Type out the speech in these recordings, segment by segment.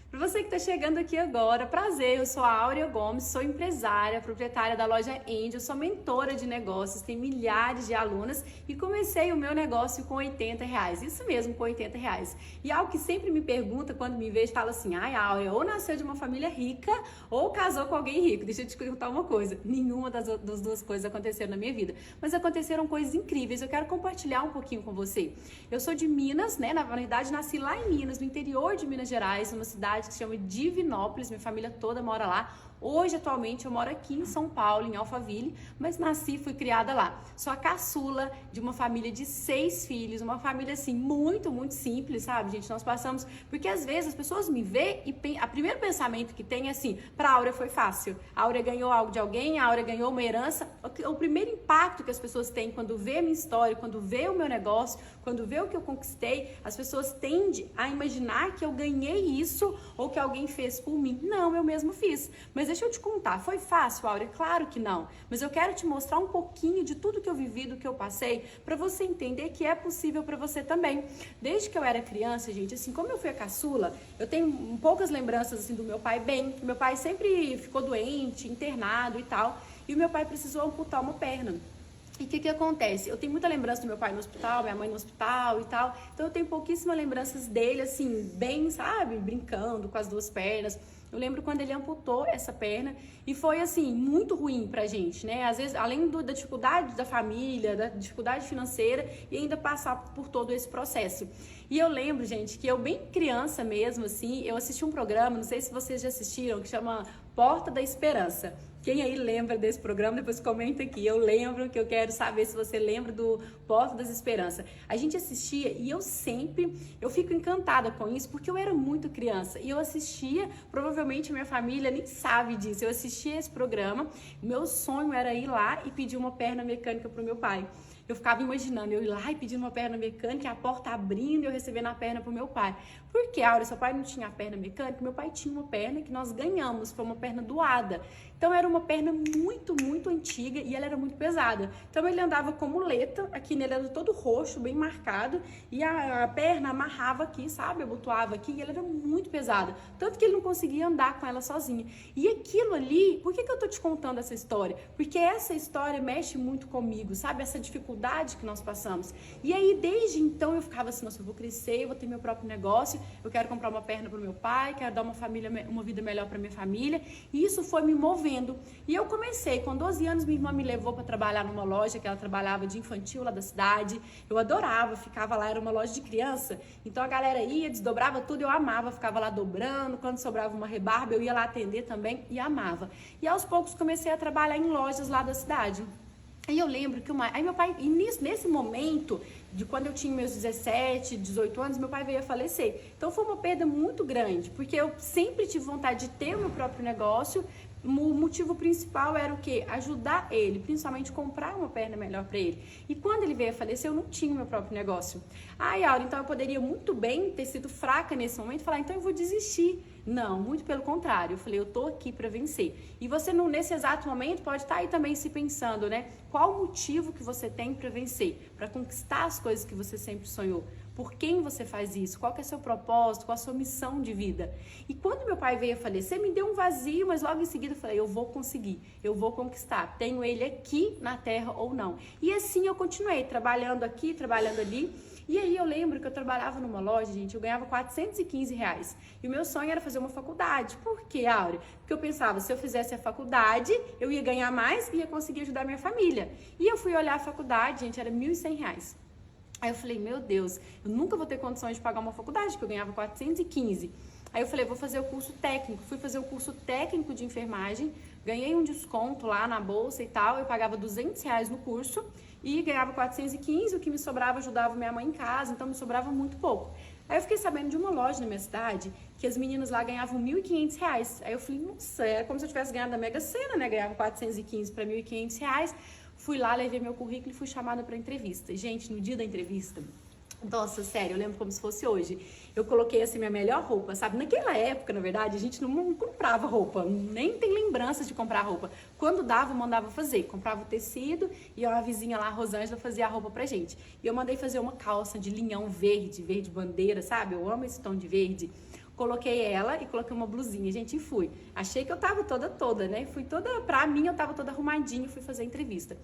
Para você que está chegando aqui agora, prazer, eu sou a Áurea Gomes, sou empresária, proprietária da loja Angel, sou mentora de negócios, tenho milhares de alunas e comecei o meu negócio com R$ 80, isso mesmo, com R$ 80. E algo que sempre me pergunta quando me vejo, fala assim, ai Áurea, ou nasceu de uma família rica ou casou com alguém rico. Deixa eu te contar uma coisa, nenhuma das duas coisas aconteceu na minha vida, mas aconteceram coisas incríveis, eu quero compartilhar um pouquinho com você. Eu sou de Minas, né, na verdade nasci lá em Minas, no interior de Minas Gerais, numa cidade que se chama Divinópolis, minha família toda mora lá. Hoje, atualmente, eu moro aqui em São Paulo, em Alphaville, mas nasci e fui criada lá. Sou a caçula de uma família de 6 filhos, uma família, assim, muito, muito simples, sabe, gente? Nós passamos... Porque, às vezes, as pessoas me veem e o primeiro pensamento que tem é assim, pra Áurea foi fácil. A Áurea ganhou algo de alguém, a Áurea ganhou uma herança. O primeiro impacto que as pessoas têm quando vê a minha história, quando vê o meu negócio, quando vê o que eu conquistei, as pessoas tendem a imaginar que eu ganhei isso ou que alguém fez por mim. Não, eu mesmo fiz. Mas deixa eu te contar, foi fácil, Áurea? Claro que não. Mas eu quero te mostrar um pouquinho de tudo que eu vivi, do que eu passei, para você entender que é possível para você também. Desde que eu era criança, gente, assim, como eu fui a caçula, eu tenho poucas lembranças, assim, do meu pai bem. Meu pai sempre ficou doente, internado e tal, e o meu pai precisou amputar uma perna. E o que acontece? Eu tenho muita lembrança do meu pai no hospital, minha mãe no hospital e tal, então eu tenho pouquíssimas lembranças dele, assim, bem, sabe, brincando com as duas pernas. Eu lembro quando ele amputou essa perna e foi, assim, muito ruim pra gente, né? Às vezes, além da dificuldade da família, da dificuldade financeira e ainda passar por todo esse processo. E eu lembro, gente, que eu bem criança mesmo, assim, eu assisti um programa, não sei se vocês já assistiram, que chama Porta da Esperança. Quem aí lembra desse programa, depois comenta aqui. Eu lembro, que eu quero saber se você lembra do Porta das Esperanças. A gente assistia e eu fico encantada com isso, porque eu era muito criança. E eu assistia, provavelmente a minha família nem sabe disso. Eu assistia esse programa, meu sonho era ir lá e pedir uma perna mecânica pro meu pai. Eu ficava imaginando, eu ir lá e pedindo uma perna mecânica, a porta abrindo e eu recebendo a perna pro meu pai. Por que, Áurea, seu pai não tinha a perna mecânica? Meu pai tinha uma perna que nós ganhamos, foi uma perna doada. Então era uma perna muito, muito antiga e ela era muito pesada. Então ele andava com muleta, aqui nele era todo roxo, bem marcado, e a perna amarrava aqui, sabe? Abotoava aqui e ela era muito pesada. Tanto que ele não conseguia andar com ela sozinho. E aquilo ali, por que eu tô te contando essa história? Porque essa história mexe muito comigo, sabe? Essa dificuldade que nós passamos. E aí, desde então, eu ficava assim, nossa, eu vou crescer, eu vou ter meu próprio negócio, eu quero comprar uma perna pro meu pai, quero dar uma vida melhor pra minha família. E isso foi me movendo. E eu comecei, com 12 anos, minha irmã me levou para trabalhar numa loja que ela trabalhava de infantil lá da cidade. Eu adorava, ficava lá, era uma loja de criança. Então a galera ia, desdobrava tudo, eu amava, ficava lá dobrando. Quando sobrava uma rebarba, eu ia lá atender também e amava. E aos poucos comecei a trabalhar em lojas lá da cidade. Aí eu lembro que aí meu pai, nesse momento, de quando eu tinha meus 17, 18 anos, meu pai veio a falecer. Então foi uma perda muito grande, porque eu sempre tive vontade de ter o meu próprio negócio. O motivo principal era o quê? Ajudar ele, principalmente comprar uma perna melhor para ele. E quando ele veio a falecer, eu não tinha o meu próprio negócio. Ai, Áurea, então eu poderia muito bem ter sido fraca nesse momento e falar, então eu vou desistir. Não, muito pelo contrário. Eu falei, eu tô aqui para vencer. E você, nesse exato momento, pode estar aí também se pensando, né? Qual o motivo que você tem para vencer? Para conquistar as coisas que você sempre sonhou? Por quem você faz isso? Qual que é seu propósito? Qual a sua missão de vida? E quando meu pai veio a falecer, me deu um vazio, mas logo em seguida eu falei, eu vou conseguir, eu vou conquistar. Tenho ele aqui na terra ou não. E assim eu continuei, trabalhando aqui, trabalhando ali. E aí eu lembro que eu trabalhava numa loja, gente, eu ganhava R$ 415. E o meu sonho era fazer uma faculdade. Por quê, Áurea? Porque eu pensava, se eu fizesse a faculdade, eu ia ganhar mais e ia conseguir ajudar minha família. E eu fui olhar a faculdade, gente, era R$ 1.100. Aí eu falei, meu Deus, eu nunca vou ter condições de pagar uma faculdade, porque eu ganhava 415. Aí eu falei, vou fazer o curso técnico. Fui fazer o curso técnico de enfermagem, ganhei um desconto lá na bolsa e tal, eu pagava R$ 200 no curso e ganhava 415, o que me sobrava ajudava minha mãe em casa, então me sobrava muito pouco. Aí eu fiquei sabendo de uma loja na minha cidade que as meninas lá ganhavam R$ 1.500. Aí eu falei, nossa, era como se eu tivesse ganhado da Mega Sena, né? Ganhava 415 para R$ 1.500. Fui lá, levei meu currículo e fui chamada para entrevista. Gente, no dia da entrevista, nossa, sério, eu lembro como se fosse hoje. Eu coloquei assim minha melhor roupa, sabe? Naquela época, na verdade, a gente não comprava roupa, nem tem lembranças de comprar roupa. Quando dava, eu mandava fazer. Comprava o tecido e uma vizinha lá, a Rosângela, fazia a roupa pra gente. E eu mandei fazer uma calça de linhão verde, verde bandeira, sabe? Eu amo esse tom de verde. Coloquei ela e coloquei uma blusinha, gente, e fui. Achei que eu tava toda, né? Fui toda, pra mim eu tava toda arrumadinha, fui fazer a entrevista.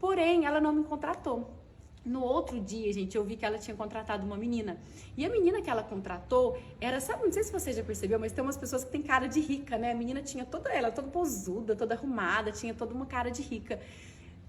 Porém, ela não me contratou. No outro dia, gente, eu vi que ela tinha contratado uma menina. E a menina que ela contratou era, sabe, não sei se você já percebeu, mas tem umas pessoas que tem cara de rica, né? A menina tinha toda ela, toda posuda, toda arrumada, tinha toda uma cara de rica.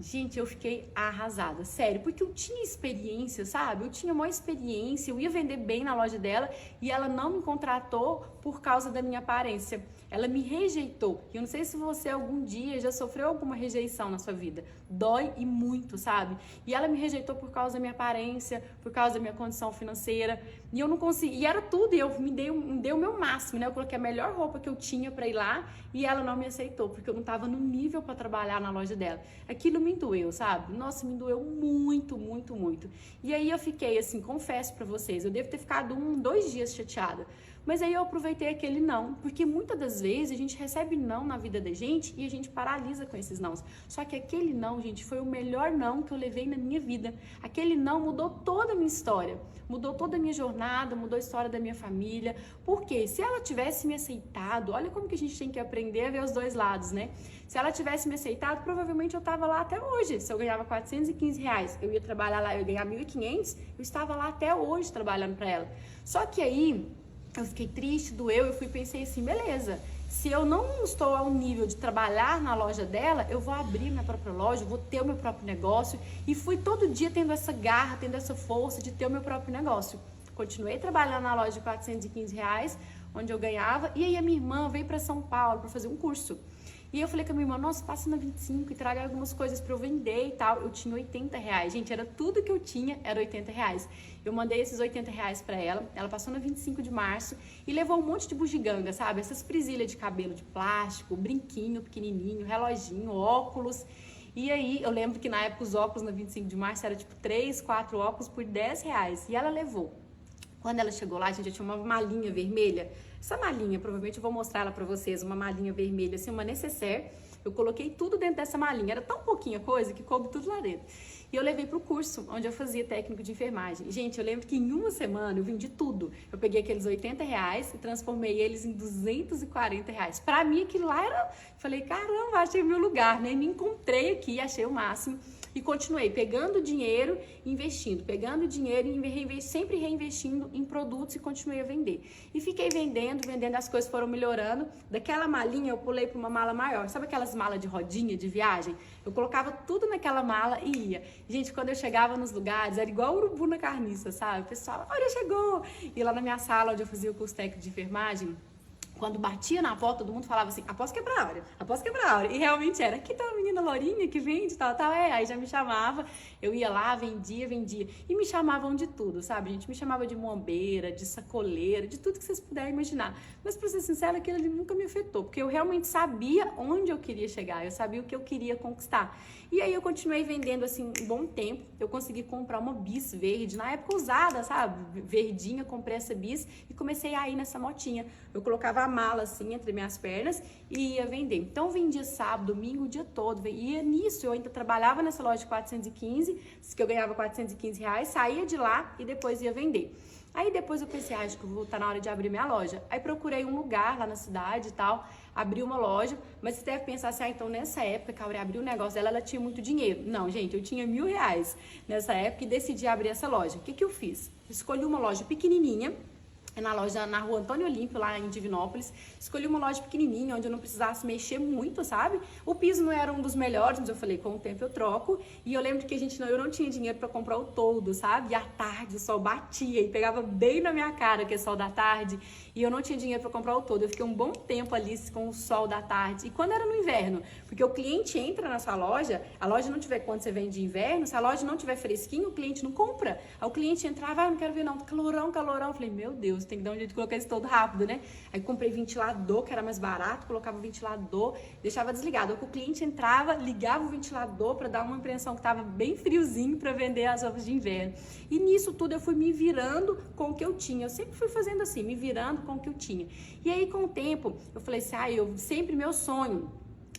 Gente, eu fiquei arrasada, sério, porque eu tinha experiência, sabe? Eu tinha uma experiência, eu ia vender bem na loja dela e ela não me contratou por causa da minha aparência. Ela me rejeitou. E eu não sei se você algum dia já sofreu alguma rejeição na sua vida. Dói e muito, sabe? E ela me rejeitou por causa da minha aparência, por causa da minha condição financeira. E eu não consegui, e era tudo, e eu me dei o meu máximo, né? Eu coloquei a melhor roupa que eu tinha pra ir lá e ela não me aceitou, porque eu não tava no nível pra trabalhar na loja dela. Aquilo me doeu, sabe? Nossa, me doeu muito, muito, muito. E aí eu fiquei assim, confesso pra vocês, eu devo ter ficado 2 dias chateada. Mas aí eu aproveitei aquele não, porque muitas das vezes a gente recebe não na vida da gente e a gente paralisa com esses nãos. Só que aquele não, gente, foi o melhor não que eu levei na minha vida. Aquele não mudou toda a minha história, mudou toda a minha jornada, mudou a história da minha família. Porque se ela tivesse me aceitado, olha como que a gente tem que aprender a ver os dois lados, né? Se ela tivesse me aceitado, provavelmente eu tava lá até hoje. Se eu ganhava R$ 415, eu ia trabalhar lá, eu ia ganhar 1.500, eu estava lá até hoje trabalhando para ela. Só que aí eu fiquei triste, doeu, eu pensei assim, beleza, se eu não estou ao nível de trabalhar na loja dela, eu vou abrir minha própria loja, vou ter o meu próprio negócio. E fui todo dia tendo essa garra, tendo essa força de ter o meu próprio negócio. Continuei trabalhando na loja de R$ 415, onde eu ganhava, e aí a minha irmã veio para São Paulo para fazer um curso. E eu falei com a minha irmã, nossa, passa na 25 e traga algumas coisas para eu vender e tal. Eu tinha R$ 80, gente, era tudo que eu tinha, era R$ 80. Eu mandei esses R$ 80 para ela, ela passou na 25 de março e levou um monte de bugiganga, sabe? Essas presilhas de cabelo de plástico, brinquinho pequenininho, reloginho, óculos. E aí, eu lembro que na época os óculos na 25 de março era tipo 3, 4 óculos por R$ 10. E ela levou. Quando ela chegou lá, gente, eu tinha uma malinha vermelha. Essa malinha, provavelmente eu vou mostrar ela pra vocês, uma malinha vermelha, assim, uma nécessaire. Eu coloquei tudo dentro dessa malinha, era tão pouquinha coisa que coube tudo lá dentro. E eu levei pro curso, onde eu fazia técnico de enfermagem. Gente, eu lembro que em uma semana eu vendi tudo. Eu peguei aqueles R$ 80 e transformei eles em R$ 240. Pra mim, aquilo lá era... Falei, caramba, achei o meu lugar, né? Me encontrei aqui, achei o máximo. E continuei pegando dinheiro e investindo, pegando dinheiro e sempre reinvestindo em produtos e continuei a vender. E fiquei vendendo, as coisas foram melhorando. Daquela malinha eu pulei para uma mala maior. Sabe aquelas malas de rodinha de viagem? Eu colocava tudo naquela mala e ia. Gente, quando eu chegava nos lugares, era igual urubu na carniça, sabe? O pessoal, olha, chegou! E lá na minha sala, onde eu fazia o curso técnico de enfermagem, quando batia na porta, todo mundo falava assim, após quebrar a hora, após quebrar a hora. E realmente era, aqui tá uma menina lourinha que vende, tal. Aí já me chamava, eu ia lá, vendia. E me chamavam de tudo, sabe, gente? Me chamava de mombeira, de sacoleira, de tudo que vocês puderem imaginar. Mas, pra ser sincera, aquilo ali nunca me afetou, porque eu realmente sabia onde eu queria chegar, eu sabia o que eu queria conquistar. E aí eu continuei vendendo, assim, um bom tempo. Eu consegui comprar uma bis verde, na época usada, sabe? Verdinha, comprei essa bis e comecei a ir nessa motinha. Eu colocava a mala, assim, entre minhas pernas e ia vender. Então, eu vendia sábado, domingo, o dia todo. E nisso, eu ainda trabalhava nessa loja de 415, que eu ganhava R$ 415, saía de lá e depois ia vender. Aí depois eu pensei, acho que vou estar na hora de abrir minha loja. Aí procurei um lugar lá na cidade e tal, abri uma loja, mas você deve pensar assim, então nessa época que a Aurea abriu o negócio dela, ela tinha muito dinheiro. Não, gente, eu tinha R$ 1.000 nessa época e decidi abrir essa loja. O que que eu fiz? Escolhi uma loja pequenininha, na rua Antônio Olímpio, lá em Divinópolis. Escolhi uma loja pequenininha, onde eu não precisasse mexer muito, sabe? O piso não era um dos melhores, mas eu falei, com o tempo eu troco. E eu lembro que eu não tinha dinheiro para comprar o toldo, sabe? E à tarde o sol batia e pegava bem na minha cara, que é sol da tarde. E eu não tinha dinheiro para comprar o toldo. Eu fiquei um bom tempo ali com o sol da tarde. E quando era no inverno? Porque o cliente entra na sua loja, a loja não tiver quando você vende inverno, se a loja não tiver fresquinho, o cliente não compra. Aí o cliente entrava, não quero ver não, calorão. Eu falei, meu Deus, tem que dar um jeito de colocar isso todo rápido, né? Aí comprei ventilador, que era mais barato, colocava o ventilador, deixava desligado. Aí o cliente entrava, ligava o ventilador para dar uma impressão que tava bem friozinho para vender as roupas de inverno. E nisso tudo eu fui me virando com o que eu tinha. Eu sempre fui fazendo assim, me virando com o que eu tinha. E aí com o tempo, eu falei assim, meu sonho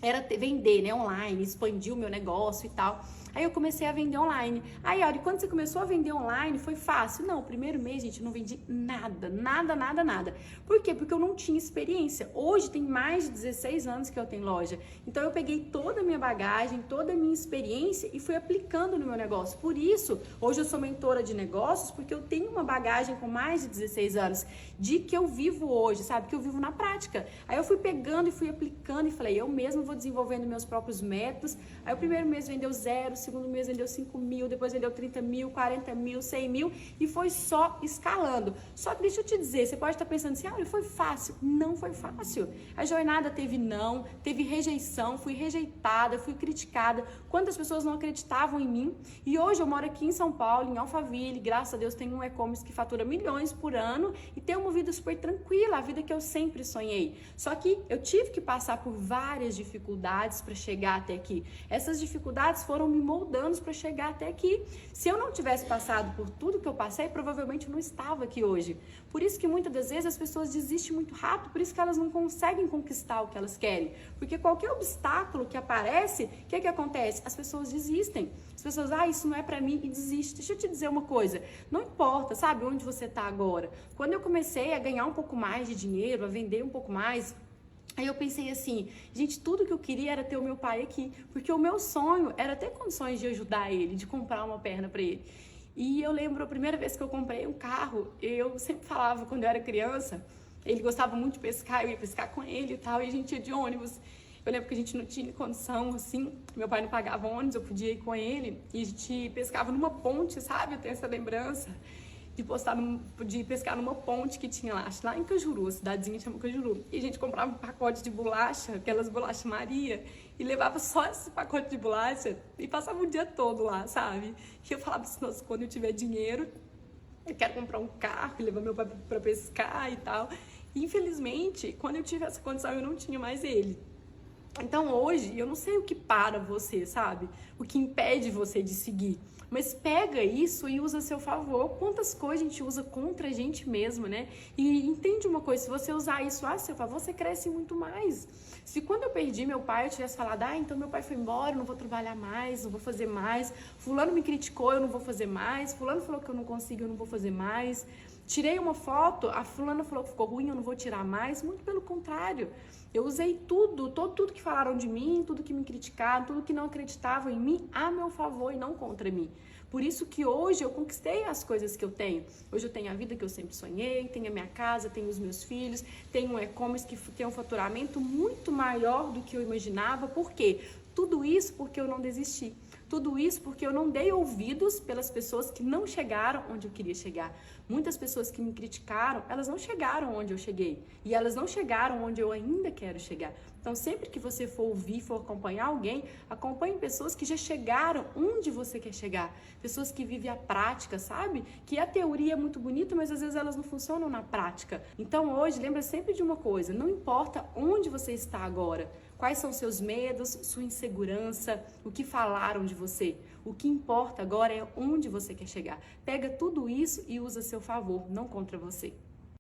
era vender, né, online, expandir o meu negócio e tal. Aí eu comecei a vender online. Aí, olha, quando você começou a vender online, foi fácil? Não, o primeiro mês, gente, eu não vendi nada, nada, nada, nada. Por quê? Porque eu não tinha experiência. Hoje tem mais de 16 anos que eu tenho loja. Então eu peguei toda a minha bagagem, toda a minha experiência e fui aplicando no meu negócio. Por isso, hoje eu sou mentora de negócios, porque eu tenho uma bagagem com mais de 16 anos de que eu vivo hoje, sabe? Que eu vivo na prática. Aí eu fui pegando e fui aplicando e falei, eu mesmo vou desenvolvendo meus próprios métodos. Aí o primeiro mês vendeu 0, o segundo mês vendeu 5 mil, depois vendeu 30 mil, 40 mil, 100 mil e foi só escalando. Só que deixa eu te dizer, você pode estar pensando assim, olha, foi fácil. Não foi fácil. A jornada teve não, teve rejeição, fui rejeitada, fui criticada. Quantas pessoas não acreditavam em mim? E hoje eu moro aqui em São Paulo, em Alphaville, graças a Deus tenho um e-commerce que fatura milhões por ano e tenho uma vida super tranquila, a vida que eu sempre sonhei. Só que eu tive que passar por várias dificuldades para chegar até aqui. Essas dificuldades foram me moldando para chegar até aqui. Se eu não tivesse passado por tudo que eu passei, provavelmente eu não estava aqui hoje. Por isso que muitas das vezes as pessoas desistem muito rápido, por isso que elas não conseguem conquistar o que elas querem. Porque qualquer obstáculo que aparece, o que acontece? As pessoas desistem. As pessoas, isso não é pra mim e desistem. Deixa eu te dizer uma coisa, não importa, sabe, onde você tá agora. Quando eu comecei a ganhar um pouco mais de dinheiro, a vender um pouco mais, aí eu pensei assim, gente, tudo que eu queria era ter o meu pai aqui, porque o meu sonho era ter condições de ajudar ele, de comprar uma perna pra ele. E eu lembro a primeira vez que eu comprei um carro, eu sempre falava quando eu era criança, ele gostava muito de pescar, eu ia pescar com ele e tal, e a gente ia de ônibus. Eu lembro que a gente não tinha condição, assim, meu pai não pagava ônibus, eu podia ir com ele, e a gente pescava numa ponte, sabe? Eu tenho essa lembrança de pescar numa ponte que tinha lá em Cajuru, a cidadezinha chama Cajuru. E a gente comprava um pacote de bolacha, aquelas bolachas Maria, e levava só esse pacote de bolacha e passava o dia todo lá, sabe? E eu falava assim, nossa, quando eu tiver dinheiro, eu quero comprar um carro e levar meu pai pra pescar e tal. E, infelizmente, quando eu tive essa condição, eu não tinha mais ele. Então hoje, eu não sei o que para você, sabe? O que impede você de seguir. Mas pega isso e usa a seu favor. Quantas coisas a gente usa contra a gente mesmo, né? E entende uma coisa, se você usar isso a seu favor, você cresce muito mais. Se quando eu perdi meu pai, eu tivesse falado, então meu pai foi embora, eu não vou trabalhar mais, não vou fazer mais. Fulano me criticou, eu não vou fazer mais. Fulano falou que eu não consigo, eu não vou fazer mais. Tirei uma foto, a fulana falou que ficou ruim, eu não vou tirar mais. Muito pelo contrário. Eu usei tudo que falaram de mim, tudo que me criticaram, tudo que não acreditavam em mim, a meu favor e não contra mim. Por isso que hoje eu conquistei as coisas que eu tenho. Hoje eu tenho a vida que eu sempre sonhei, tenho a minha casa, tenho os meus filhos, tenho um e-commerce que tem um faturamento muito maior do que eu imaginava. Por quê? Tudo isso porque eu não desisti. Tudo isso porque eu não dei ouvidos pelas pessoas que não chegaram onde eu queria chegar. Muitas pessoas que me criticaram, elas não chegaram onde eu cheguei. E elas não chegaram onde eu ainda quero chegar. Então, sempre que você for ouvir, for acompanhar alguém, acompanhe pessoas que já chegaram onde você quer chegar. Pessoas que vivem a prática, sabe? Que a teoria é muito bonita, mas às vezes elas não funcionam na prática. Então, hoje, lembra sempre de uma coisa. Não importa onde você está agora. Quais são seus medos, sua insegurança, o que falaram de você. O que importa agora é onde você quer chegar. Pega tudo isso e usa a seu favor, não contra você.